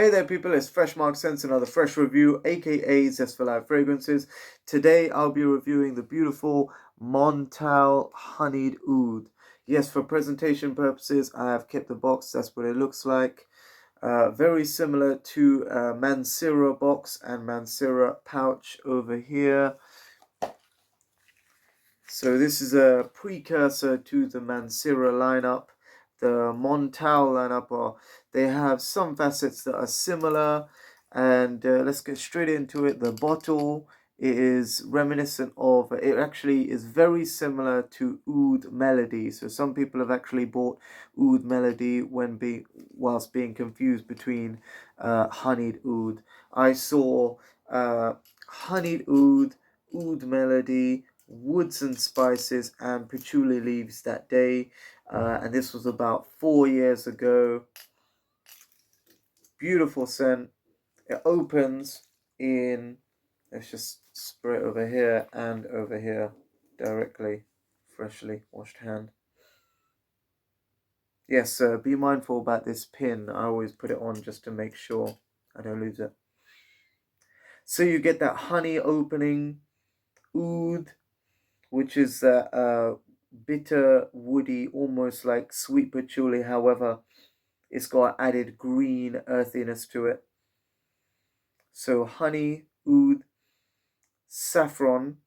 Hey there people, it's Fresh Mark Sense, another fresh review, aka Zest for Life Fragrances. Today I'll be reviewing the beautiful Montale Honeyed Oud. Yes, for presentation purposes, I have kept the box, that's what it looks like. Very similar to Mansera box and Mansera pouch over here. So this is a precursor to the Mansera lineup. The Montale lineup, they have some facets that are similar, and let's get straight into it. The bottle is reminiscent of, it actually is very similar to Oud Melody. So some people have actually bought Oud Melody whilst being confused between Honeyed Oud. I saw Honeyed Oud, Oud Melody, woods and spices and patchouli leaves that day, and this was about 4 years ago. Beautiful scent. It opens in, let's just spray it over here and over here directly. Freshly washed hand. Yes, be mindful about this pin. I always put it on just to make sure I don't lose it. So you get that honey opening, oud, which is that bitter, woody, almost like sweet patchouli. However, it's got added green earthiness to it. So honey, oud, saffron,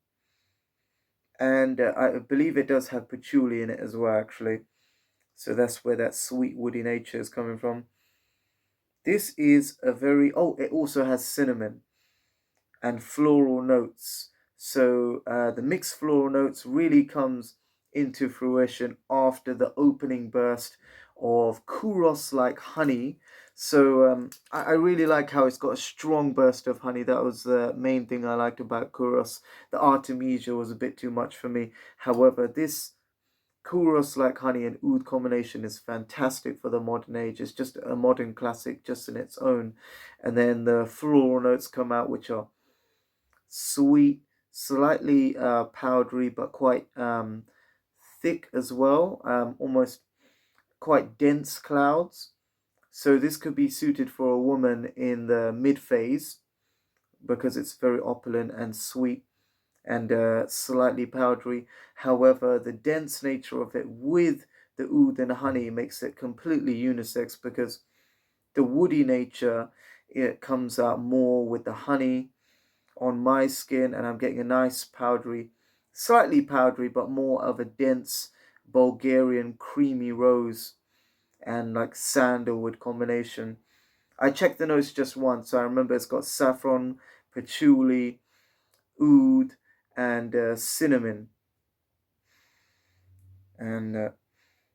and I believe it does have patchouli in it as well, actually. So that's where that sweet woody nature is coming from. This is a very, oh, it also has cinnamon and floral notes. So the mixed floral notes really comes into fruition after the opening burst of churros like honey. So I really like how it's got a strong burst of honey. That was the main thing I liked about churros. The artemisia was a bit too much for me. However, this churros like honey and oud combination is fantastic for the modern age. It's just a modern classic just in its own. And then the floral notes come out, which are sweet, slightly powdery, but quite thick as well, almost quite dense clouds. So this could be suited for a woman in the mid phase because it's very opulent and sweet and slightly powdery. However, the dense nature of it with the oud and honey makes it completely unisex because the woody nature, it comes out more with the honey on my skin, and I'm getting a nice powdery, slightly powdery, but more of a dense Bulgarian creamy rose and like sandalwood combination. I checked the notes just once, so I remember it's got saffron, patchouli, oud, and cinnamon. And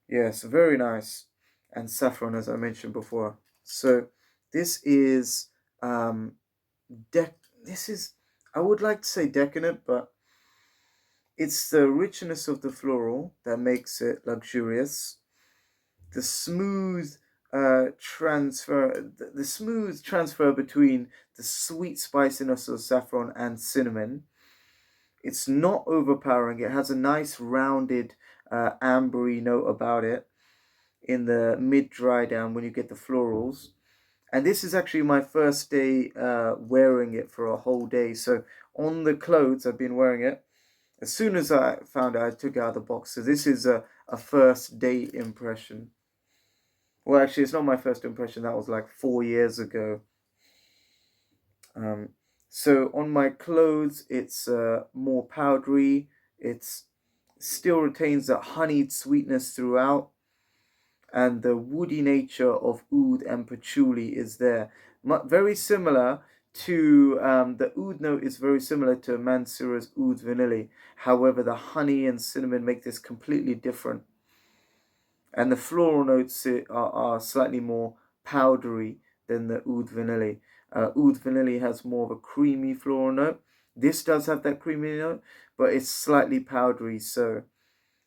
yes, very nice. And saffron, as I mentioned before. So this is um, this is, I would like to say decadent, but it's the richness of the floral that makes it luxurious. The smooth the smooth transfer between the sweet spiciness of saffron and cinnamon. It's not overpowering. It has a nice rounded ambery note about it in the mid dry down when you get the florals. And this is actually my first day wearing it for a whole day. So on the clothes, I've been wearing it. As soon as I found it, I took it out of the box. So this is a first day impression. Well, actually, it's not my first impression. That was like 4 years ago. Um, so on my clothes, it's more powdery. It's still retains that honeyed sweetness throughout, and the woody nature of oud and patchouli is there. Very similar to the oud note is very similar to Mansura's Oud Vanilla. However, the honey and cinnamon make this completely different. And the floral notes are slightly more powdery than the Oud Vanilla. Oud Vanilla has more of a creamy floral note. This does have that creamy note, but it's slightly powdery, so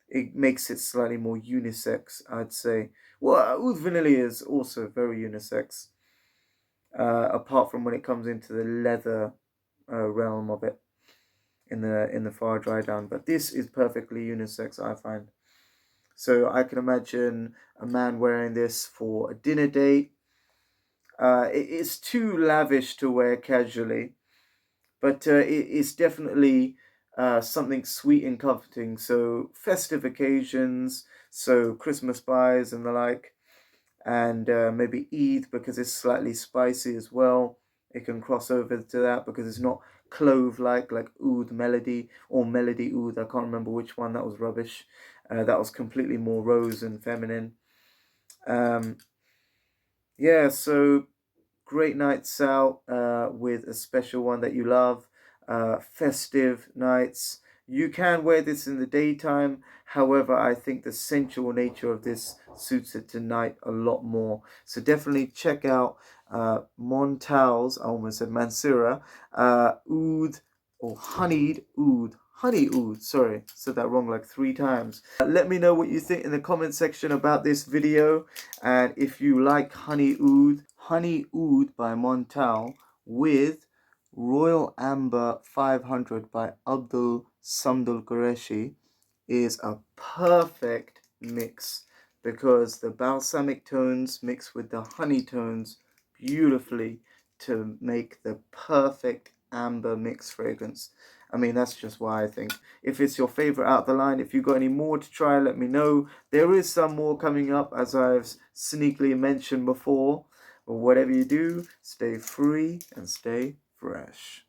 it makes it slightly more unisex, I'd say. Well, Oud Vanilla is also very unisex, apart from when it comes into the leather realm of it in the far dry down. But this is perfectly unisex, I find. So I can imagine a man wearing this for a dinner date. It's too lavish to wear casually, but it's definitely something sweet and comforting. So festive occasions, so Christmas pies and the like, and maybe Eid because it's slightly spicy as well. It can cross over to that because it's not clove like Oud Melody or Melody Oud. I can't remember which one. That was rubbish. That was completely more rose and feminine. Um, yeah, so great nights out with a special one that you love, festive nights. You can wear this in the daytime. However, I think the sensual nature of this suits it tonight a lot more. So definitely check out Montale's, I almost said Mansura, Oud or honeyed Oud. Honey Oud, sorry, said that wrong like 3 times. Let me know what you think in the comment section about this video. And if you like Honey Oud by Montale with Royal Amber 500 by Abdul Samdul Qureshi is a perfect mix because the balsamic tones mix with the honey tones beautifully to make the perfect amber mix fragrance. I mean, that's just why I think. If it's your favorite out the line, if you've got any more to try, let me know. There is some more coming up, as I've sneakily mentioned before. But whatever you do, stay free and stay fresh.